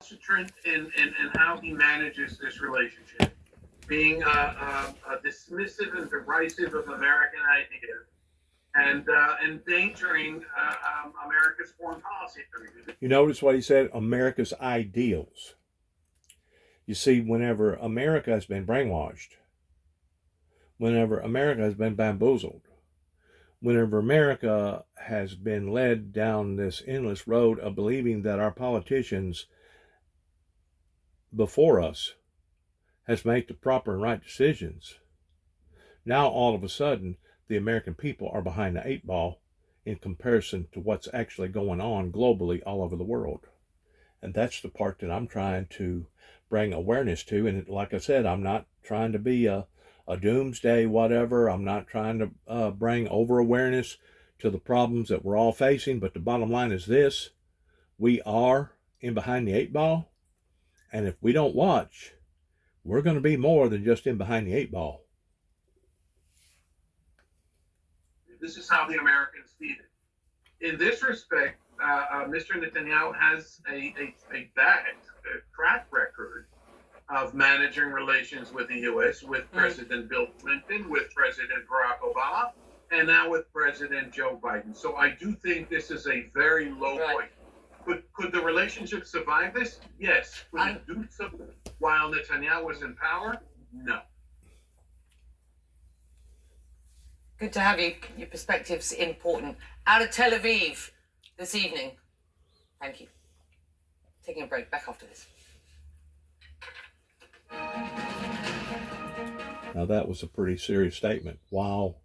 recalcitrant in how he manages this relationship, being dismissive and derisive of American ideas, and endangering America's foreign policy. You notice what he said? America's ideals. You see, whenever America has been brainwashed, whenever America has been bamboozled, whenever America has been led down this endless road of believing that our politicians before us has made the proper and right decisions, now all of a sudden the American people are behind the eight ball in comparison to what's actually going on globally all over the world. And that's the part that I'm trying to bring awareness to. And like I said, I'm not trying to be a doomsday whatever. I'm not trying to bring over awareness to the problems that we're all facing. But the bottom line is this: we are in behind the eight ball. And if we don't watch, we're going to be more than just in behind the eight ball. This is how the Americans see it. In this respect, Mr. Netanyahu has a bad track record of managing relations with the U.S., with President Bill Clinton, with President Barack Obama, and now with President Joe Biden. So I do think this is a very low point. Could the relationship survive this? Yes. Could it do so while Netanyahu was in power? No. Good to have you. Your perspective's important. Out of Tel Aviv this evening. Thank you. Taking a break. Back after this. Now that was a pretty serious statement. While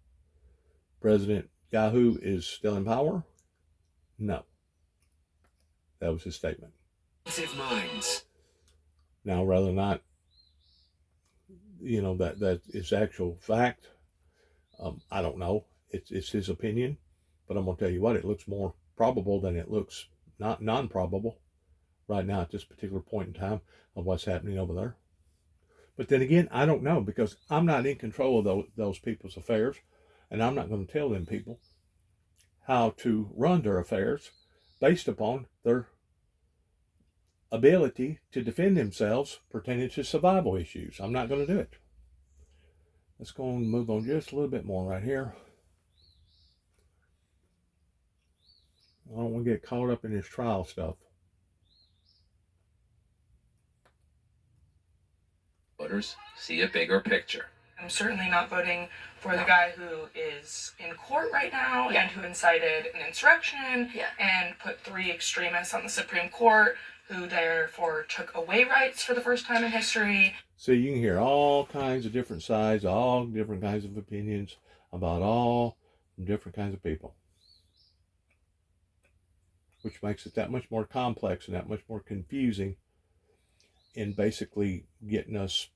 President Yahoo is still in power? No. That was his statement. Minds. Now, whether or not, that is actual fact, I don't know. It's his opinion. But I'm going to tell you what, it looks more probable than it looks not non-probable right now at this particular point in time of what's happening over there. But then again, I don't know, because I'm not in control of those people's affairs, and I'm not going to tell them people how to run their affairs based upon their ability to defend themselves pertaining to survival issues. I'm not going to do it. Let's go and move on just a little bit more right here. I don't want to get caught up in this trial stuff. Voters see a bigger picture. I'm certainly not voting for the guy who is in court right now and who incited an insurrection and put 3 extremists on the Supreme Court, who therefore took away rights for the first time in history. So you can hear all kinds of different sides, all different kinds of opinions about all different kinds of people, which makes it that much more complex and that much more confusing in basically getting us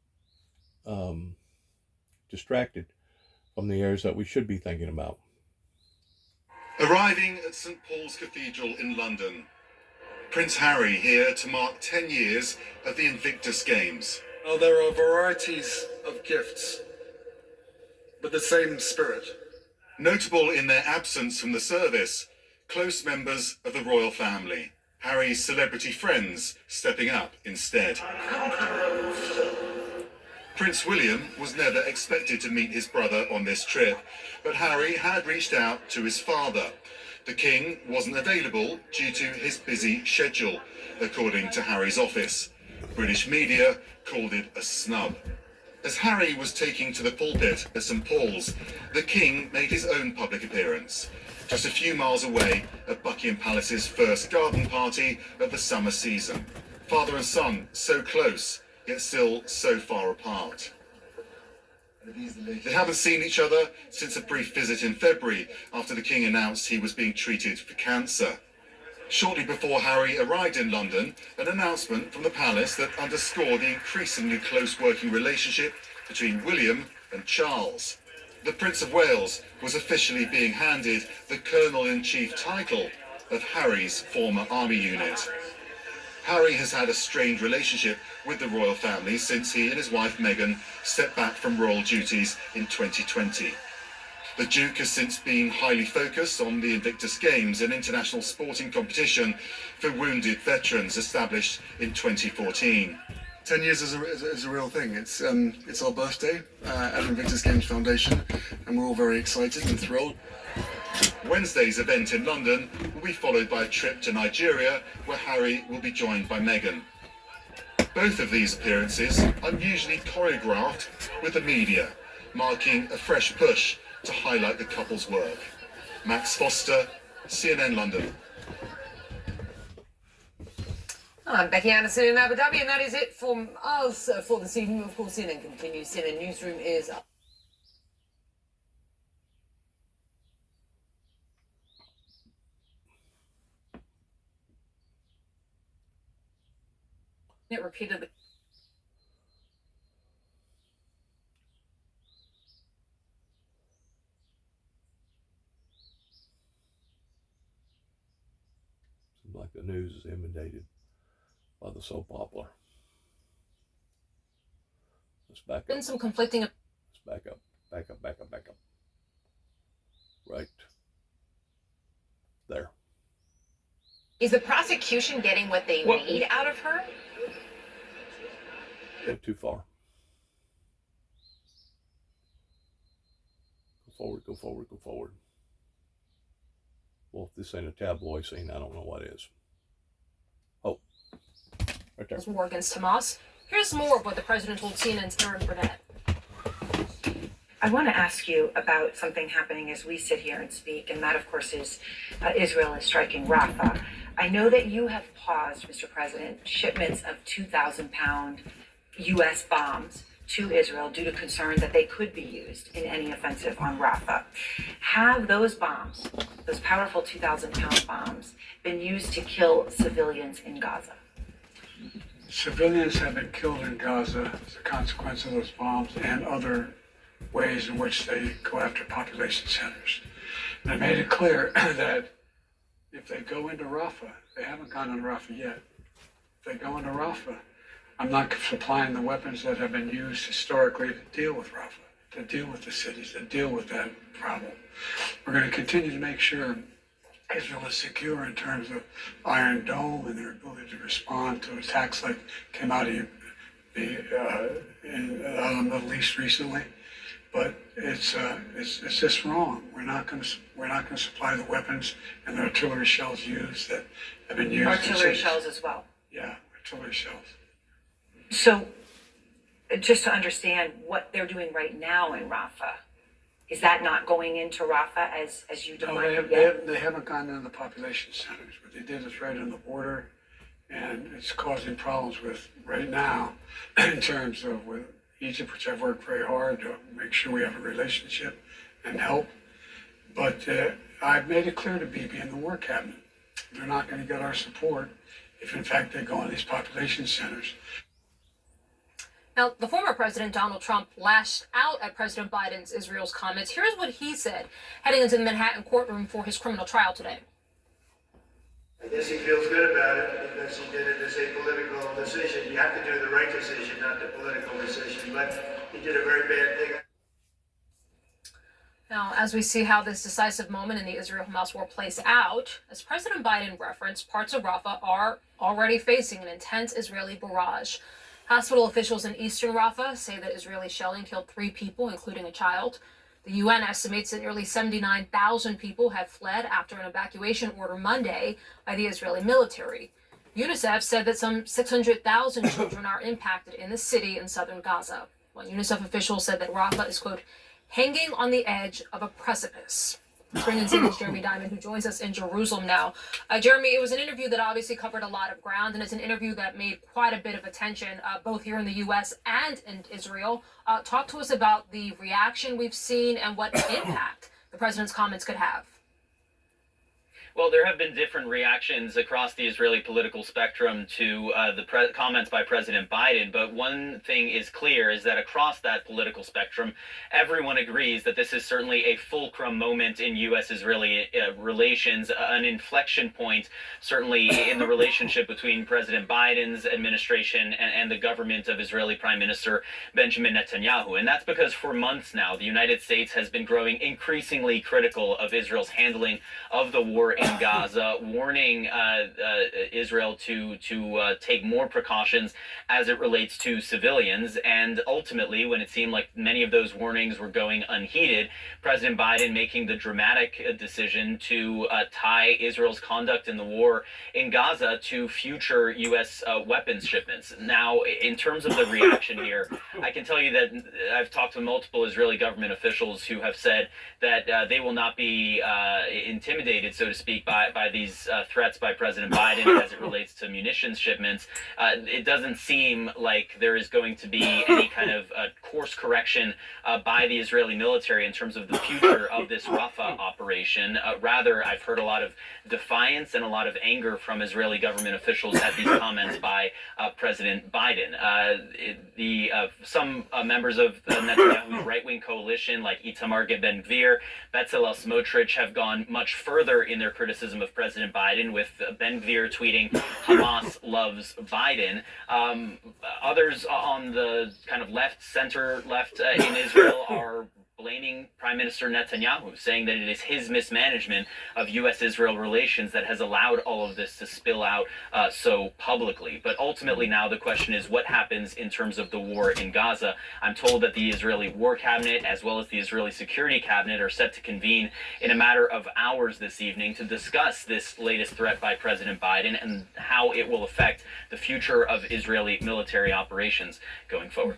distracted from the areas that we should be thinking about. Arriving at St. Paul's Cathedral in London, Prince Harry here to mark 10 years of the Invictus Games. Oh, there are varieties of gifts, but the same spirit. Notable in their absence from the service, close members of the royal family. Harry's celebrity friends stepping up instead. Prince William was never expected to meet his brother on this trip, but Harry had reached out to his father. The King wasn't available due to his busy schedule, according to Harry's office. British media called it a snub. As Harry was taking to the pulpit at St. Paul's, the King made his own public appearance, just a few miles away at Buckingham Palace's first garden party of the summer season. Father and son so close, yet still so far apart. They haven't seen each other since a brief visit in February after the King announced he was being treated for cancer. Shortly before Harry arrived in London, an announcement from the palace that underscored the increasingly close working relationship between William and Charles. The Prince of Wales was officially being handed the Colonel-in-Chief title of Harry's former army unit. Harry has had a strained relationship with the royal family since he and his wife Meghan stepped back from royal duties in 2020. The Duke has since been highly focused on the Invictus Games, an international sporting competition for wounded veterans established in 2014. 10 years is a real thing. It's our birthday at Invictus Games Foundation, and we're all very excited and thrilled. Wednesday's event in London will be followed by a trip to Nigeria, where Harry will be joined by Meghan. Both of these appearances unusually choreographed with the media, marking a fresh push to highlight the couple's work. Max Foster, CNN London. I'm Becky Anderson in Abu Dhabi, and that is it from us for this evening. Of course, CNN continues. CNN Newsroom is up. It repeatedly. Seems like the news is inundated by the soap opera. Let's back up. Been some conflicting. Let's back up. Right there. Is the prosecution getting what they need out of her? Went too far. Go forward. Well, if this ain't a tabloid scene, I don't know what is. Oh, right there. War against Hamas. Here's more of what the president told CNN's Erin Burnett. I want to ask you about something happening as we sit here and speak, and that, of course, is Israel is striking Rafah. I know that you have paused, Mr. President, shipments of 2,000-pound U.S. bombs to Israel due to concern that they could be used in any offensive on Rafah. Have those bombs, those powerful 2,000-pound bombs, been used to kill civilians in Gaza? Civilians have been killed in Gaza as a consequence of those bombs and other ways in which they go after population centers. And I made it clear that if they go into Rafah, they haven't gone into Rafah yet. If they go into Rafah, I'm not supplying the weapons that have been used historically to deal with Rafah, to deal with the cities, to deal with that problem. We're going to continue to make sure Israel is secure in terms of Iron Dome and their ability to respond to attacks like came out of the Middle East recently. But it's just wrong. We're not going to supply the weapons and the artillery shells used that have been used. Artillery shells as well. Yeah, artillery shells. So, just to understand what they're doing right now in Rafah, is that not going into Rafah as you define it yet? They haven't gone into the population centers. What they did is right on the border, and it's causing problems with right now in terms of with Egypt, which I've worked very hard to make sure we have a relationship and help. But I've made it clear to Bibi and the War Cabinet, they're not going to get our support if in fact they go in these population centers. Now, the former President Donald Trump lashed out at President Biden's Israel's comments. Here's what he said heading into the Manhattan courtroom for his criminal trial today. I guess he feels good about it because he did it as a political decision. You have to do the right decision, not the political decision. But he did a very bad thing. Now, as we see how this decisive moment in the Israel-Hamas war plays out, as President Biden referenced, parts of Rafah are already facing an intense Israeli barrage. Hospital officials in eastern Rafah say that Israeli shelling killed 3 people, including a child. The UN estimates that nearly 79,000 people have fled after an evacuation order Monday by the Israeli military. UNICEF said that some 600,000 children are impacted in the city in southern Gaza. One UNICEF official said that Rafah is, quote, hanging on the edge of a precipice. Let's bring in CNN's Jeremy Diamond, who joins us in Jerusalem now. Jeremy, it was an interview that obviously covered a lot of ground, and it's an interview that made quite a bit of attention, both here in the U.S. and in Israel. Talk to us about the reaction we've seen and what impact the president's comments could have. Well, there have been different reactions across the Israeli political spectrum to the comments by President Biden, but one thing is clear is that across that political spectrum, everyone agrees that this is certainly a fulcrum moment in U.S.-Israeli relations, an inflection point, certainly in the relationship between President Biden's administration and the government of Israeli Prime Minister Benjamin Netanyahu. And that's because for months now, the United States has been growing increasingly critical of Israel's handling of the war in Gaza, warning Israel to take more precautions as it relates to civilians. And ultimately, when it seemed like many of those warnings were going unheeded, President Biden making the dramatic decision to tie Israel's conduct in the war in Gaza to future U.S. Weapons shipments. Now, in terms of the reaction here, I can tell you that I've talked to multiple Israeli government officials who have said that they will not be intimidated, so to speak, by these threats by President Biden as it relates to munitions shipments. It doesn't seem like there is going to be any kind of course correction by the Israeli military in terms of the future of this Rafah operation. Rather, I've heard a lot of defiance and a lot of anger from Israeli government officials at these comments by President Biden. Some members of Netanyahu's right-wing coalition, like Itamar Ben-Gvir, Bezalel Smotrich, have gone much further in their criticism of President Biden, with Ben-Gvir tweeting, "Hamas loves Biden." Others on the kind of center-left in Israel are blaming Prime Minister Netanyahu, saying that it is his mismanagement of U.S.-Israel relations that has allowed all of this to spill out so publicly. But ultimately now the question is what happens in terms of the war in Gaza. I'm told that the Israeli War Cabinet as well as the Israeli Security Cabinet are set to convene in a matter of hours this evening to discuss this latest threat by President Biden and how it will affect the future of Israeli military operations going forward.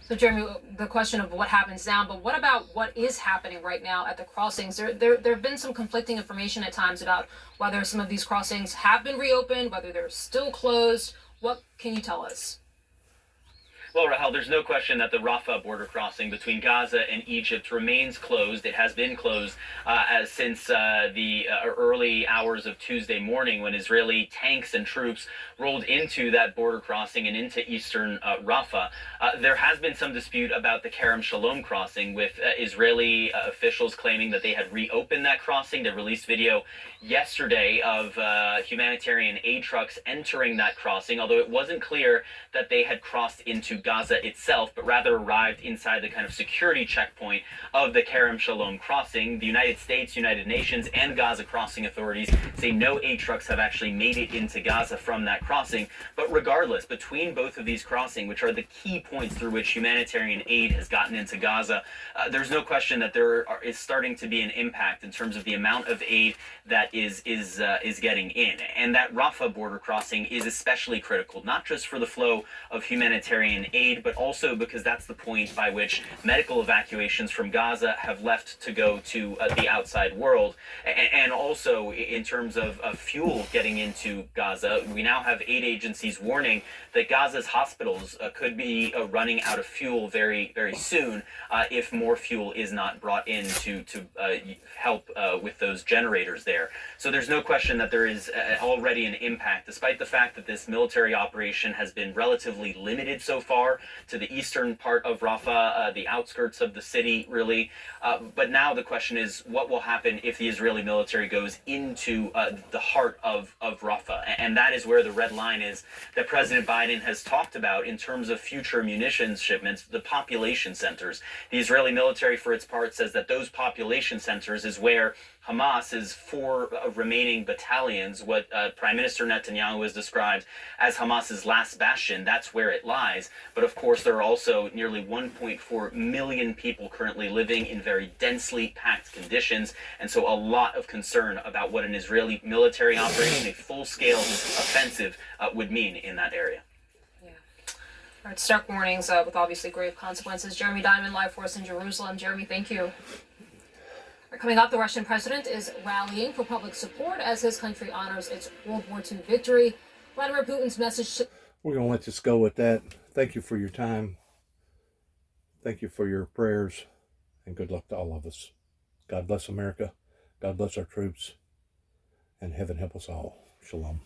So, Jeremy, the question of what happens now, but what about what is happening right now at the crossings? There have been some conflicting information at times about whether some of these crossings have been reopened, whether they're still closed. What can you tell us? Well, Rahel, there's no question that the Rafah border crossing between Gaza and Egypt remains closed. It has been closed since the early hours of Tuesday morning when Israeli tanks and troops rolled into that border crossing and into eastern Rafah. There has been some dispute about the Kerem Shalom crossing, with Israeli officials claiming that they had reopened that crossing. They released video yesterday of humanitarian aid trucks entering that crossing, although it wasn't clear that they had crossed into Gaza itself, but rather arrived inside the kind of security checkpoint of the Kerem Shalom crossing. The United States, United Nations, and Gaza crossing authorities say no aid trucks have actually made it into Gaza from that crossing. But regardless, between both of these crossings, which are the key points through which humanitarian aid has gotten into Gaza, there's no question that there is starting to be an impact in terms of the amount of aid that is getting in. And that Rafah border crossing is especially critical, not just for the flow of humanitarian aid, but also because that's the point by which medical evacuations from Gaza have left to go to the outside world. And also in terms of fuel getting into Gaza, we now have aid agencies warning that Gaza's hospitals could be running out of fuel very, very soon if more fuel is not brought in to help with those generators there. So there's no question that there is already an impact, despite the fact that this military operation has been relatively limited so far to the eastern part of Rafah, the outskirts of the city, really. But now the question is, what will happen if the Israeli military goes into the heart of Rafah? And that is where the red line is that President Biden has talked about in terms of future munitions shipments, the population centers. The Israeli military, for its part, says that those population centers is where Hamas's 4 remaining battalions, what Prime Minister Netanyahu has described as Hamas's last bastion, that's where it lies. But of course, there are also nearly 1.4 million people currently living in very densely packed conditions, and so a lot of concern about what an Israeli military operation, a full-scale offensive, would mean in that area. All right, stark warnings with obviously grave consequences. Jeremy Diamond, live for us in Jerusalem. Jeremy, thank you. Coming up, the Russian president is rallying for public support as his country honors its World War II victory. Vladimir Putin's message... We're going to let this go with that. Thank you for your time. Thank you for your prayers. And good luck to all of us. God bless America. God bless our troops. and heaven help us all. Shalom.